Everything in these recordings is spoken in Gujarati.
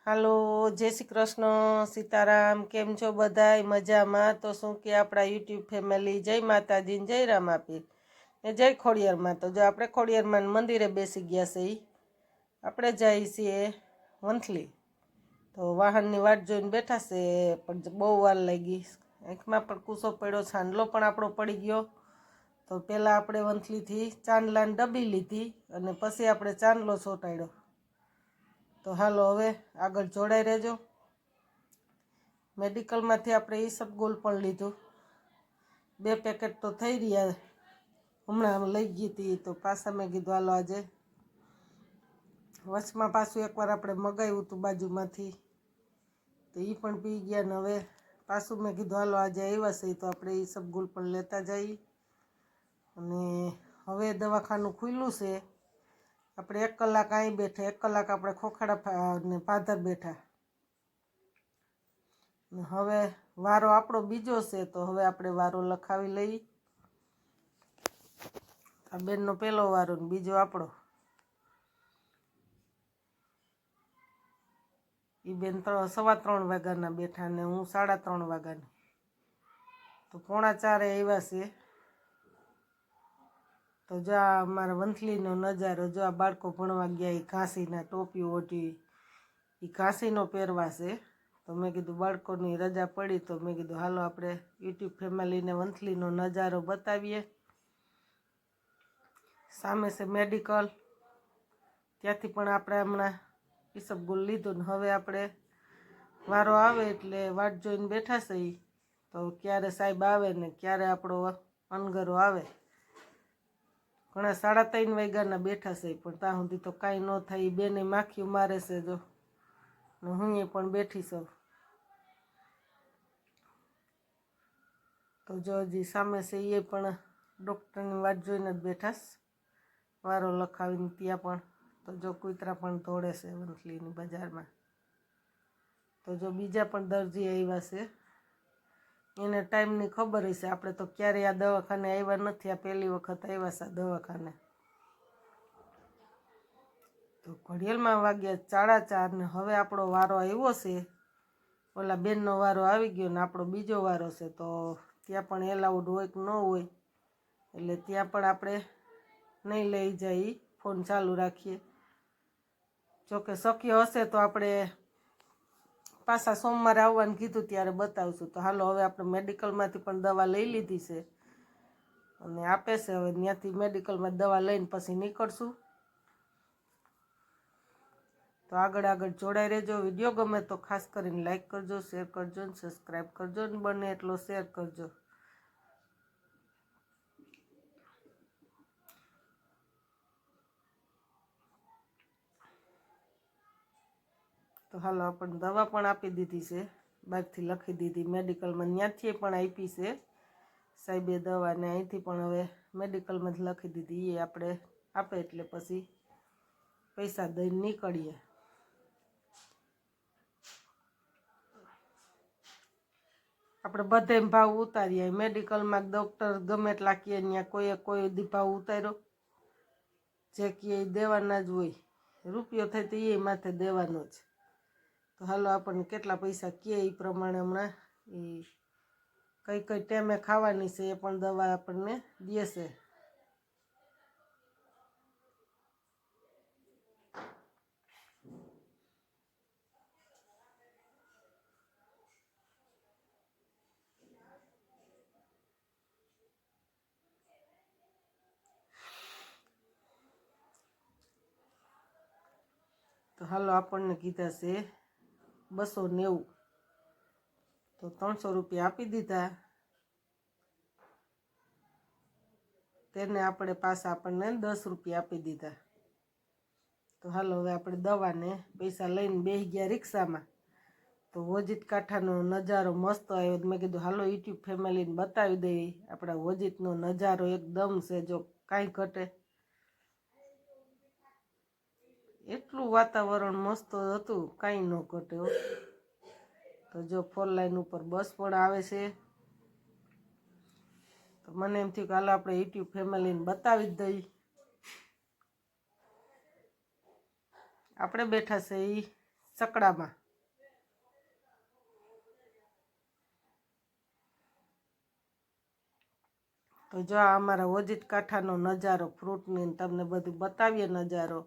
હાલો, જય શ્રી કૃષ્ણ, સીતારામ. કેમ છો બધાય? મજામાં? તો શું કે આપણા યુટ્યુબ ફેમિલી જય માતાજી જય રામાપીર ને જય ખોડિયારમાં. તો જો આપણે ખોડિયારમાં મંદિરે બેસી ગયા છે. આપણે જઈએ છીએ વંથલી. તો વાહનની વાટ જોઈને બેઠા છે, પણ બહુ વાર લાગી. આંખમાં પણ કૂસો પડ્યો, છાંડલો પણ આપણો પડી ગયો. તો પહેલાં આપણે વંથલીથી ચાંદલાની ડબ્બી લીધી અને પછી આપણે ચાંદલો ચોંટાડ્યો. તો હાલો હવે આગળ જોડાઈ રહેજો. મેડિકલમાંથી આપણે ઈસબગોલ પણ લીધું. 2 પેકેટ તો થઈ રહ્યા. હમણાં લઈ ગઈ હતી તો પાછા મેં કીધું હાલો આજે વચમાં પાછું એકવાર આપણે મગાવ્યું હતું બાજુમાંથી, તો એ પણ પી ગયા. ને હવે પાછું મેં કીધું હાલો આજે આવ્યા છે તો આપણે ઈસબગોલ પણ લેતા જઈએ. અને હવે દવાખાનું ખુલ્લું છે. આપણે 1 કલાક અહીં બેઠા, 1 કલાક આપણે ખોખાડા ને પાદર બેઠા. ને હવે વારો આપણો બીજો છે, તો હવે આપણે વારો લખાવી લઈએ. આ બેનનો પહેલો વારો ને બીજો આપણો. એ બેન 3:15 વાગ્યાના બેઠા ને હું 3:30 વાગ્યાની. તો 3:45 આવ્યા છે. તો જો આ અમારા વંથલીનો નજારો, જો આ બાળકો ભણવા ગયા, એ ઘાસીના ટોપી ઓઢી, એ ઘાસીનો પહેરવા છે. તો મેં કીધું બાળકોની રજા પડી તો મેં કીધું હાલો આપણે યુટ્યુબ ફેમિલીને વંથલીનો નજારો બતાવીએ. સામે છે મેડિકલ, ત્યાંથી પણ આપણે હમણાં ઈસબગોલ લીધું. ને હવે આપણે વારો આવે એટલે વાટ જોઈને બેઠા છે. તો ક્યારે સાહેબ આવે ને ક્યારે આપણો અનગરો આવે. ઘણા 3:30 વાગ્યાના બેઠા છે, પણ ત્યાં સુધી તો કાંઈ ન થાય. એ બેને માખીઓ મારે છે જો, ને હું એ પણ બેઠી છું. તો જો હજી સામે છે એ પણ ડૉક્ટરની વાટ જોઈને જ બેઠા છે, વારો લખાવીને. ત્યાં પણ તો જો કૂતરા પણ દોડે છે વંથલીની બજારમાં. તો જો બીજા પણ દર્દી આવ્યા છે, એને ટાઈમની ખબર હશે. આપણે તો ક્યારેય આ દવાખાને આવ્યા નથી, આ પહેલી વખત આવ્યા છે દવાખાને. તો ઘડિયાળમાં વાગ્યા 4:30 ને હવે આપણો વારો આવ્યો છે. ઓલા બેનનો વારો આવી ગયો ને આપણો બીજો વારો છે. તો ત્યાં પણ એલાઉડ હોય કે ન હોય, એટલે ત્યાં પણ આપણે નહીં લઈ જઈએ, ફોન ચાલુ રાખીએ. જોકે શક્ય હશે તો આપણે પાછા સોમવારે આવવાનું કીધું ત્યારે બતાવશું. તો હાલો હવે આપણે મેડિકલમાંથી પણ દવા લઈ લીધી છે અને આપે છે. હવે ત્યાંથી મેડિકલમાં દવા લઈને પછી નીકળશું. તો આગળ જોડાઈ રહેજો. વિડીયો ગમે તો ખાસ કરીને લાઈક કરજો, શેર કરજો ને સબસ્ક્રાઈબ કરજો ને બને એટલો શેર કરજો. તો હાલો આપણને દવા પણ આપી દીધી છે, બહારથી લખી દીધી મેડિકલમાં. ત્યાંથી પણ આપી છે સાહેબે દવા, ને અહીંથી પણ હવે મેડિકલમાં જ લખી દીધી. એ આપણે આપે એટલે પછી પૈસા દઈને નીકળીએ. આપણે બધે ભાવ ઉતારીએ. મેડિકલમાં ડૉક્ટર ગમે એટલા કહે, ત્યાં કોઈ ભાવ ઉતાર્યો? જે કહે એ દેવાના જ હોય. રૂપિયો થાય તો એ માથે દેવાનો જ. તો હાલો આપણને કેટલા પૈસા કહે એ પ્રમાણે હમણાં એ કઈ ટાઈમે ખાવાની છે એ પણ દવા આપણને દેશે. તો હાલો આપણને કીધા છે 290. તો 300 રૂપિયા આપી દીધા. તેને આપણે પાછા આપણને 10 રૂપિયા આપી દીધા. તો હાલો હવે આપણે દવાને પૈસા લઈને બેસી ગયા રિક્ષામાં. તો વોજીત કાંઠાનો નજારો મસ્ત આવ્યો. મેં કીધું હાલો યુટ્યુબ ફેમિલીને બતાવી દઈએ આપણા વોજીતનો નજારો. એકદમ છે, જો કાંઈ ઘટે એટલું વાતાવરણ મસ્ત હતું, કાંઈ ન ઘટે. તો જો 4 લાઈન ઉપર બસ પણ આવે છે. તો મને એમ થયું કે હાલો આપણે યુટ્યુબ ફેમિલીને બતાવી જ દઈએ. આપણે બેઠા છે એ સકડામાં. તો જો આ અમારા ઓજીત કાંઠાનો નજારો ફ્રૂટની તમને બધું બતાવીએ નજારો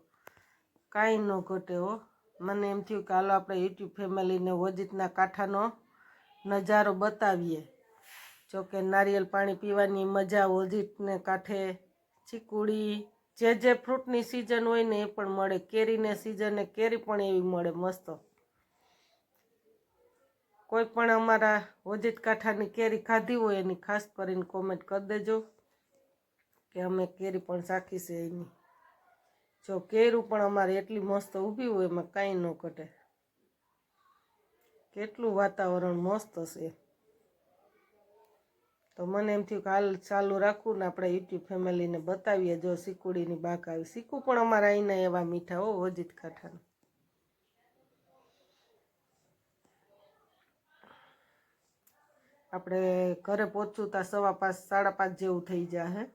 કાંઈ ન ઘટે હો. મને એમ થયું કે હાલો આપણે યુટ્યુબ ફેમિલીને ઓજીતના કાંઠાનો નજારો બતાવીએ. જોકે નારિયેલ પાણી પીવાની મજા ઓજીતને કાંઠે, ચીકુડી, જે ફ્રૂટની સિઝન હોય ને એ પણ મળે. કેરીને સિઝને કેરી પણ એવી મળે મસ્ત. કોઈ પણ અમારા ઓજીત કાંઠાની કેરી ખાધી હોય એની ખાસ કરીને કોમેન્ટ કરી દેજો કે અમે કેરી પણ ચાખી છે એની. જો કેરું પણ અમારે એટલી મસ્ત ઊભી હોય એમાં કાંઈ ન ઘટે. કેટલું વાતાવરણ મસ્ત છે. તો મને એમ થયું કે હાલ ચાલુ રાખું ને આપણે યુટ્યુબ ફેમિલીને બતાવીએ. જો સીકુડીની બાક આવી. સીકુ પણ અમારા અહીંના એવા મીઠા હો ઓજીત કાંઠાના. આપણે ઘરે પહોંચું ત્યાં 5:15 5:30 જેવું થઈ જાય.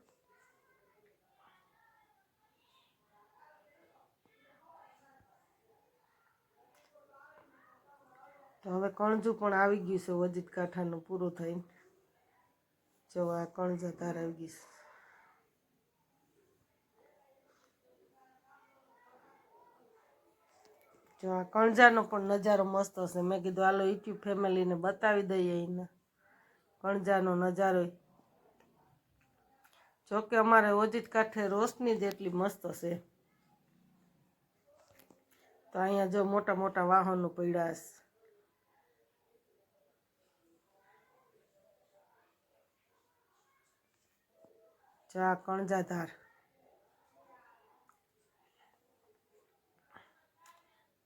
તો હવે કણજું પણ આવી ગયું છે ઓજીત કાંઠાનું પૂરું થઈને. જો આ કણજા તાર આવી ગઈ છે. જો આ કણજાનો પણ નજારો મસ્ત હશે. મેં કીધું હાલો યુટ્યુબ ફેમિલીને બતાવી દઈએ એને કણજાનો નજારો. જોકે અમારે ઓજીત કાંઠે રોશની જ એટલી મસ્ત છે. તો અહીંયા જો મોટા મોટા વાહનો પડ્યા છે. જો આ કણજાધાર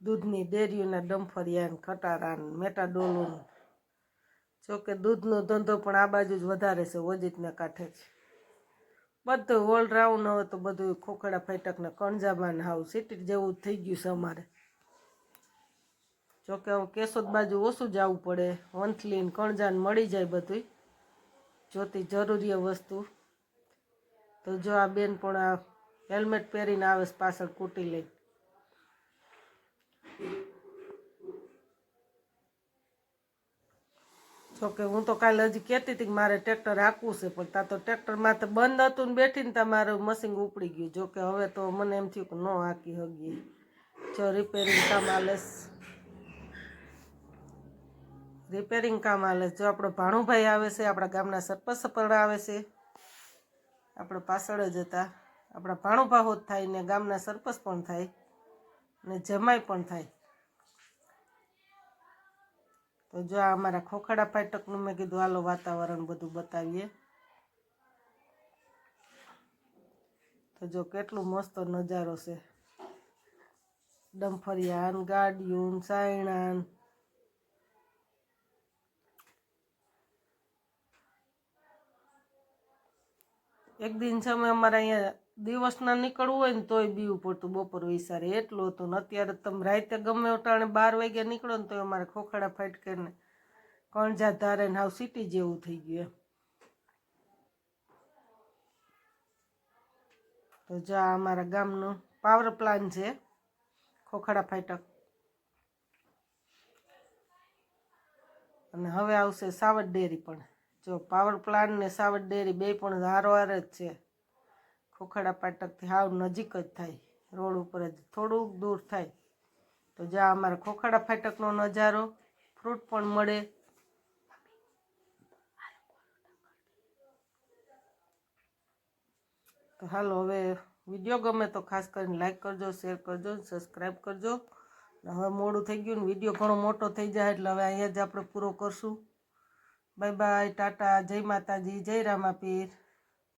દૂધની ડેરીઓના ડમ્ફરિયા, ખટારા, મેટાડોલું. જોકે દૂધનો ધંધો પણ આ બાજુ જ વધારે છે ઓજીતના કાંઠે જ. બધું ઓલરાઉન્ડ હવે તો બધું ખોખડા ફાટકને કણજામાં હાવ સિટી જેવું જ થઈ ગયું છે અમારે. જોકે હવે કેશોદ બાજુ ઓછું જવું પડે. વંથલી ને કણજાને મળી જાય બધું જોતી જરૂરી વસ્તુ. તો જો આ બેન પણ આ હેલ્મેટ પહેરીને આવે છે પાછળ કૂટી લઈને. જોકે હું તો કાલે હજી કહેતી હતી કે મારે ટ્રેક્ટર હાંકવું છે પણ ત્યાં તો ટ્રેક્ટરમાં તો બંધ હતું ને બેઠી ને ત્યાં મારું મશીન ઉપડી ગયું. જોકે હવે તો મને એમ થયું કે ન હાંકી હગીએ. જો રિપેરિંગ કામ હાલે. રિપેરિંગ કામ હાલે. જો આપણો ભાણુભાઈ આવે છે, આપણા ગામના સરપંચ પણ આવે છે. આપણે પાછળ જ હતા. આપણા ભાણુભાઓ જ થાય ને ગામના સરપંચ પણ થાય ને જમાઈ પણ થાય. તો જો આ અમારા ખોખડા ફાટકનું મેં કીધું હાલો વાતાવરણ બધું બતાવીએ. તો જો કેટલું મસ્ત નજારો છે. ડમ્ફરિયા, ગાડીઓ, સાયણા. એક દિન સમય અમારે અહીંયા દિવસના નીકળવું હોય ને તોય બીવું પડતું બપોર વિસારે એટલું હતું ને. અત્યારે તમે રાતે ગમે ટાણે 12 વાગ્યા નીકળો ને તો અમારે ખોખડા ફાટકે ને કણજાધારે ને હાવ સિટી જેવું થઈ ગયું. તો જો આ અમારા ગામનું પાવર પ્લાન્ટ છે ખોખડા ફાટક. અને હવે આવશે સાવર ડેરી પણ. જો પાવર પ્લાન્ટ ને સાવર ડેરી બે પણ હારોહાર જ છે. ખોખડા ફાટકથી હાવ નજીક જ થાય. રોડ ઉપર જ થોડુંક દૂર થાય. તો જ્યાં અમારા ખોખડા ફાટકનો નજારો. ફ્રૂટ પણ મળે. તો હાલો હવે વિડીયો ગમે તો ખાસ કરીને લાઈક કરજો, શેર કરજો, સબસ્ક્રાઈબ કરજો. હવે મોડું થઈ ગયું ને વિડીયો ઘણો મોટો થઈ જાય એટલે હવે અહીંયા જ આપણે પૂરો કરશું. બાય બાય, ટાટા, જય માતાજી, જય રામાપીર.